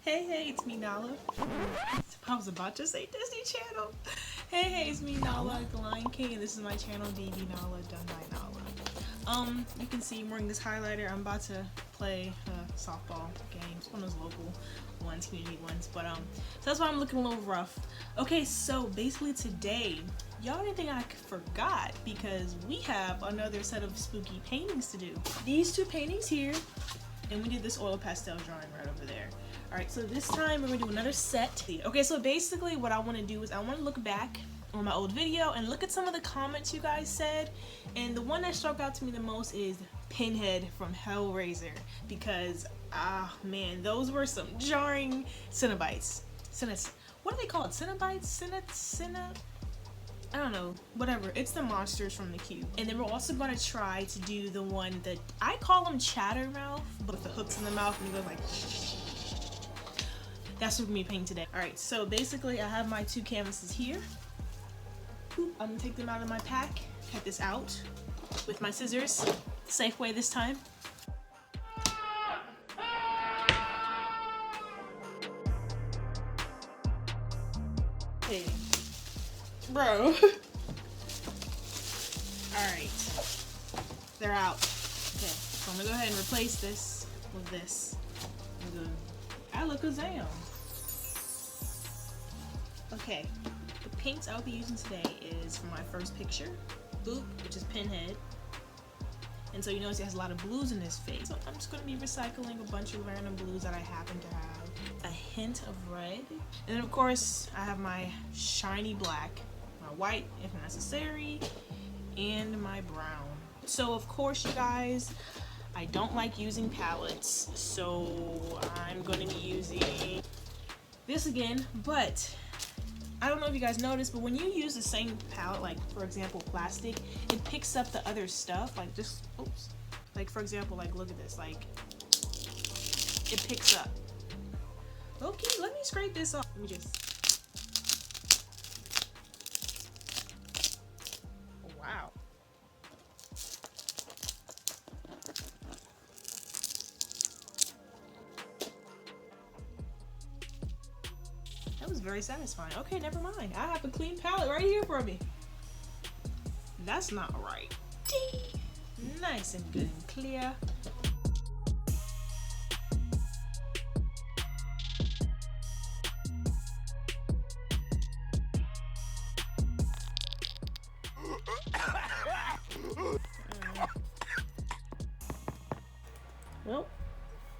Hey, it's me, Nala. I was about to say Disney Channel. Hey, it's me, Nala, the Lion King, and this is my channel, DBNaila, You can see I'm wearing this highlighter. I'm about to play a softball game. It's one of those local ones, community ones, but so that's why I'm looking a little rough. Okay, so basically today, y'all didn't think I forgot because we have another set of spooky paintings to do. These two paintings here, and we did this oil pastel drawing right over there. Alright, so this time we're gonna do another set. Okay, so basically what I want to do is I want to look back on my old video and look at some of the comments you guys said, and the one that struck out to me the most is Pinhead from Hellraiser, because man, those were some jarring Cenobites. What do they call it? Cenobites? I don't know, whatever. It's the monsters from the cube. And then we're also going to try to do the one that I call them Chattermouth, but with the hooks in the mouth and he goes like that's what we're painting today. Alright, so basically I have my two canvases here. I'm gonna take them out of my pack, cut this out with my scissors, safe way this time. Hey, bro. Alright, they're out. Okay, so I'm gonna go ahead and replace this with this. Alakazam. Okay, the paints I'll be using today is for my first picture, Boop, which is Pinhead. And so you notice it has a lot of blues in his face. So I'm just going to be recycling a bunch of random blues that I happen to have. A hint of red. And then of course, I have my shiny black, my white if necessary, and my brown. So of course, you guys, I don't like using palettes, so I'm going to be using this again, but I don't know if you guys noticed, but when you use the same palette, like for example plastic, it picks up the other stuff, like just, oops, like for example, like look at this, like it picks up. Okay, let me scrape this off. Let me just, wow. That was very satisfying. Okay, never mind. I have a clean palette right here for me. That's not right. Nice and good and clear. Well,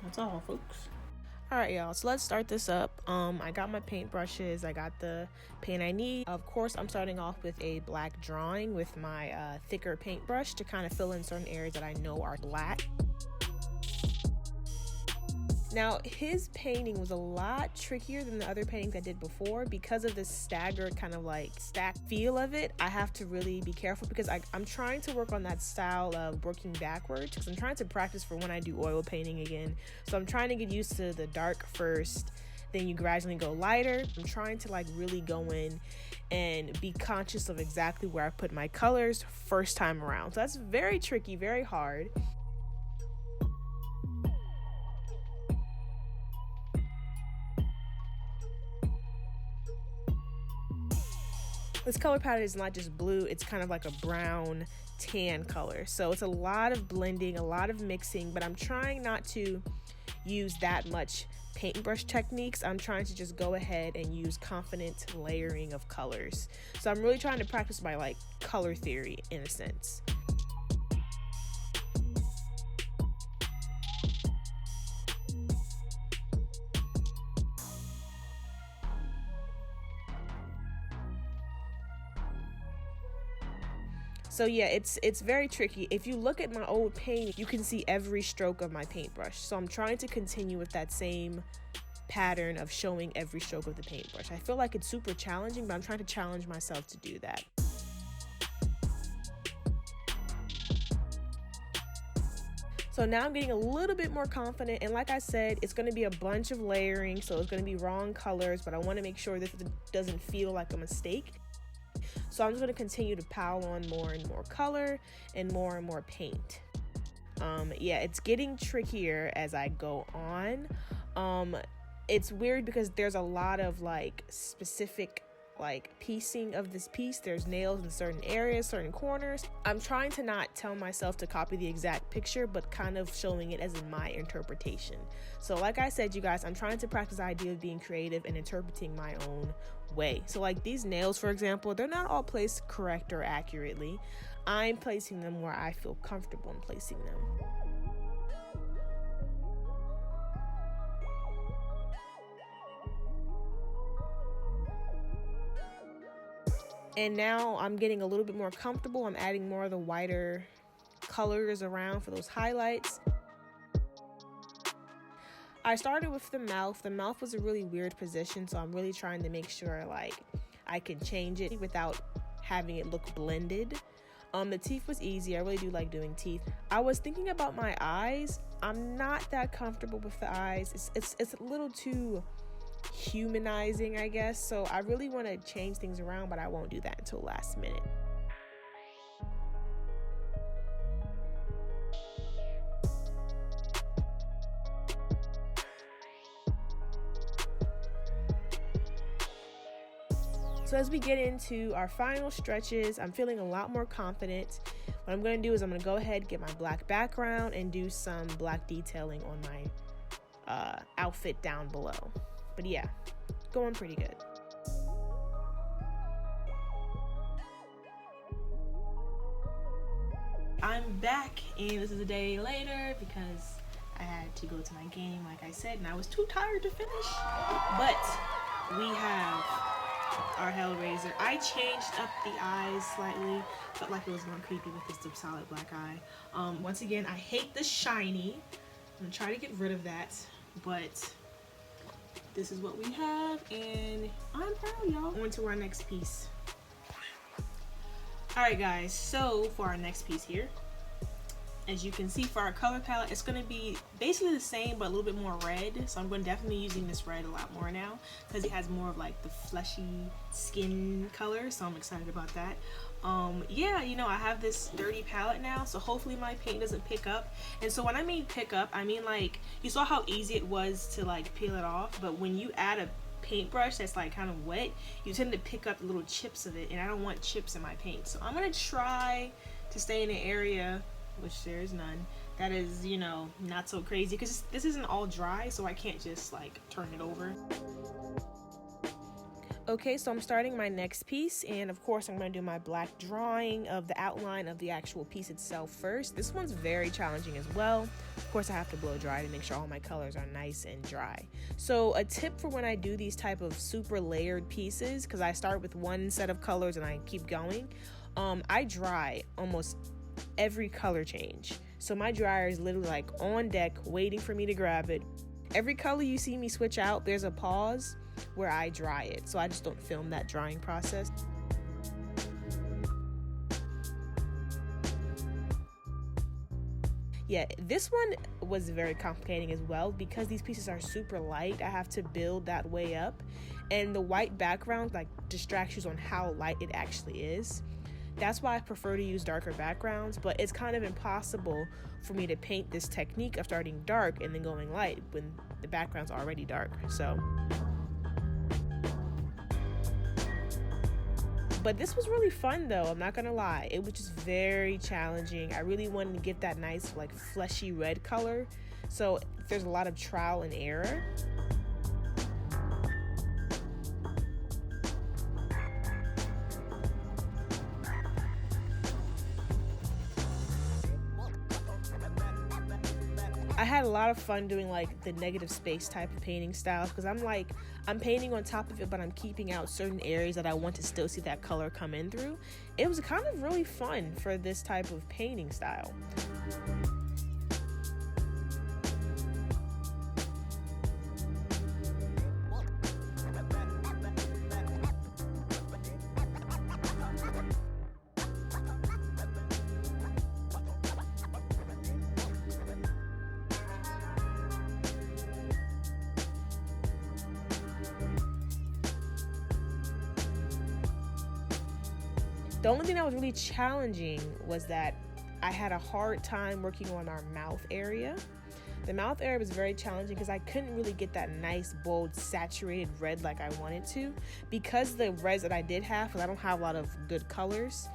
that's all, folks. Alright, y'all, so let's start this up. I got my paint brushes, I got the paint I need. Of course, I'm starting off with a black drawing with my thicker paintbrush to kind of fill in certain areas that I know are black. Now, his painting was a lot trickier than the other paintings I did before because of this staggered kind of like stacked feel of it. I have to really be careful because I'm trying to work on that style of working backwards because I'm trying to practice for when I do oil painting again. So I'm trying to get used to the dark first, then you gradually go lighter. I'm trying to like really go in and be conscious of exactly where I put my colors first time around. So that's very tricky, very hard. This color palette is not just blue, it's kind of like a brown tan color. So it's a lot of blending, a lot of mixing, but I'm trying not to use that much paintbrush techniques. I'm trying to just go ahead and use confident layering of colors. So I'm really trying to practice my like color theory in a sense. So yeah, it's very tricky. If you look at my old paint, you can see every stroke of my paintbrush. So I'm trying to continue with that same pattern of showing every stroke of the paintbrush. I feel like it's super challenging, but I'm trying to challenge myself to do that. So now I'm getting a little bit more confident, and like I said, it's going to be a bunch of layering, so it's going to be wrong colors, but I want to make sure this doesn't feel like a mistake. So I'm just going to continue to pile on more and more color and more paint. Yeah, it's getting trickier as I go on. it's weird because there's a lot of like specific like piecing of this piece. There's nails in certain areas, certain corners. I'm trying to not tell myself to copy the exact picture, but kind of showing it as in my interpretation. So like I said, you guys, I'm trying to practice the idea of being creative and interpreting my own way. So like these nails, for example, they're not all placed correct or accurately. I'm placing them where I feel comfortable in placing them. And now I'm getting a little bit more comfortable. I'm adding more of the whiter colors around for those highlights. I started with the mouth. The mouth was a really weird position, so I'm really trying to make sure like I can change it without having it look blended. The teeth was easy. I really do like doing teeth. I was thinking about my eyes. I'm not that comfortable with the eyes. It's a little too humanizing, I guess. So I really want to change things around, but I won't do that until last minute. So as we get into our final stretches, I'm feeling a lot more confident. What I'm going to do is I'm going to go ahead, get my black background, and do some black detailing on my outfit down below. But yeah, going pretty good. I'm back, and this is a day later because I had to go to my game, like I said, and I was too tired to finish. But we have our Hellraiser. I changed up the eyes slightly. Felt like it was more creepy with this solid black eye. Once again, I hate the shiny. I'm gonna try to get rid of that, but this is what we have, and I'm proud, y'all. On to our next piece. Alright guys, so for our next piece here, as you can see, for our color palette, it's going to be basically the same but a little bit more red. So I'm going to definitely be using this red a lot more now because it has more of like the fleshy skin color, so I'm excited about that. Yeah, you know, I have this dirty palette now, so hopefully my paint doesn't pick up. And so when I mean pick up, I mean like, you saw how easy it was to like peel it off, but when you add a paintbrush that's like kind of wet, you tend to pick up the little chips of it, and I don't want chips in my paint. So I'm going to try to stay in an area, which there is none, that is, you know, not so crazy, because this isn't all dry, so I can't just like turn it over. Okay, so I'm starting my next piece, and of course I'm going to do my black drawing of the outline of the actual piece itself first. This one's very challenging as well. Of course I have to blow dry to make sure all my colors are nice and dry. So a tip for when I do these type of super layered pieces, because I start with one set of colors and I keep going, I dry almost every color change. So my dryer is literally like on deck waiting for me to grab it. Every color you see me switch out, there's a pause where I dry it, so I just don't film that drying process. Yeah, this one was very complicating as well because these pieces are super light. I have to build that way up, and the white background like distracts you on how light it actually is. That's why I prefer to use darker backgrounds, but it's kind of impossible for me to paint this technique of starting dark and then going light when the background's already dark. So, but this was really fun though, I'm not gonna lie. It was just very challenging. I really wanted to get that nice like fleshy red color, so there's a lot of trial and error. I had a lot of fun doing like the negative space type of painting style because I'm painting on top of it, but I'm keeping out certain areas that I want to still see that color come in through. It was kind of really fun for this type of painting style. The only thing that was really challenging was that I had a hard time working on our mouth area. The mouth area was very challenging because I couldn't really get that nice, bold, saturated red like I wanted to. Because the reds that I did have, because I don't have a lot of good colors,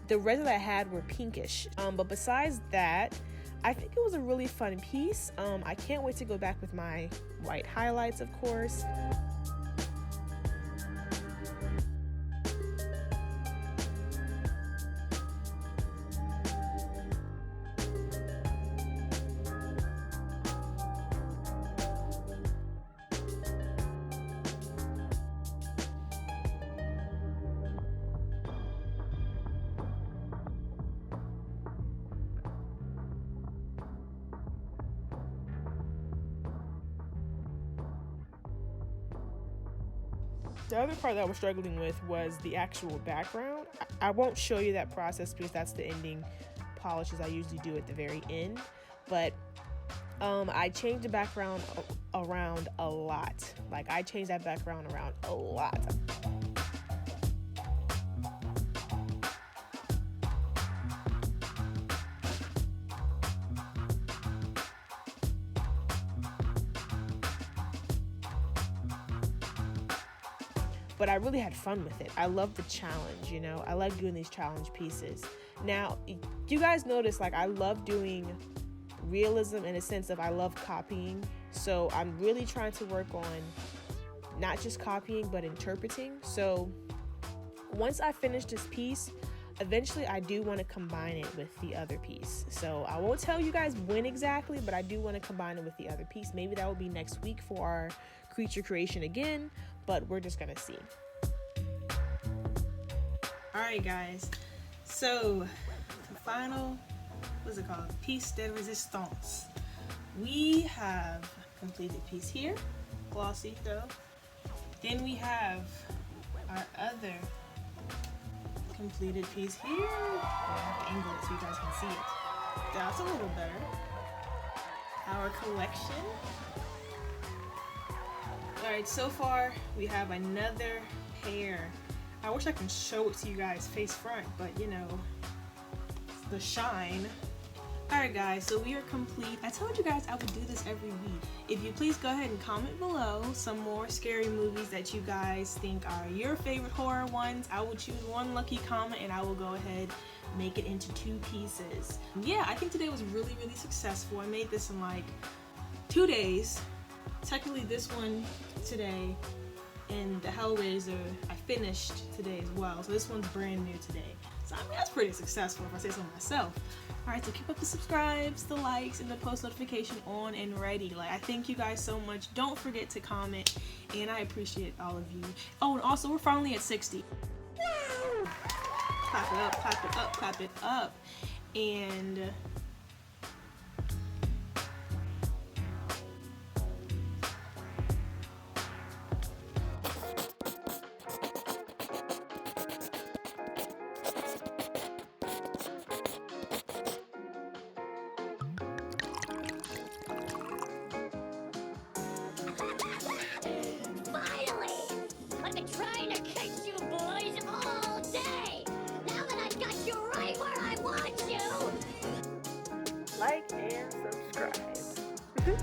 the reds that I had were pinkish. But besides that, I think it was a really fun piece. I can't wait to go back with my white highlights, of course. The other part that I was struggling with was the actual background. I won't show you that process because that's the ending polishes I usually do at the very end. But I changed the background around a lot. Like, I changed that background around a lot. But I really had fun with it. I love the challenge, you know. I like doing these challenge pieces. Now, you guys notice, like, I love doing realism in a sense of I love copying. So I'm really trying to work on not just copying, but interpreting. So once I finish this piece, eventually I do want to combine it with the other piece. So I won't tell you guys when exactly, but I do want to combine it with the other piece. Maybe that will be next week for our creature creation again, but we're just gonna see. Alright guys, so the final, what's it called? Piece de resistance. We have completed piece here, glossy though. Then we have our other completed piece here. I have to angle it so you guys can see it. That's a little better. Our collection. Alright, so far we have another pair. I wish I can show it to you guys face front, but you know, the shine. Alright guys, so we are complete. I told you guys I would do this every week. If you please go ahead and comment below some more scary movies that you guys think are your favorite horror ones. I will choose one lucky comment and I will go ahead and make it into 2 pieces. Yeah, I think today was really, really successful. I made this in like 2 days. Technically this one today and the Hellraiser I finished today as well. So this one's brand new today. So I mean, that's pretty successful if I say so myself. Alright, so keep up the subscribes, the likes, and the post notification on and ready. Like, I thank you guys so much. Don't forget to comment, and I appreciate all of you. Oh, and also, we're finally at 60. Clap it up, clap it up, clap it up. And trying to catch you boys all day. Now that I got you right where I want you. like and subscribe.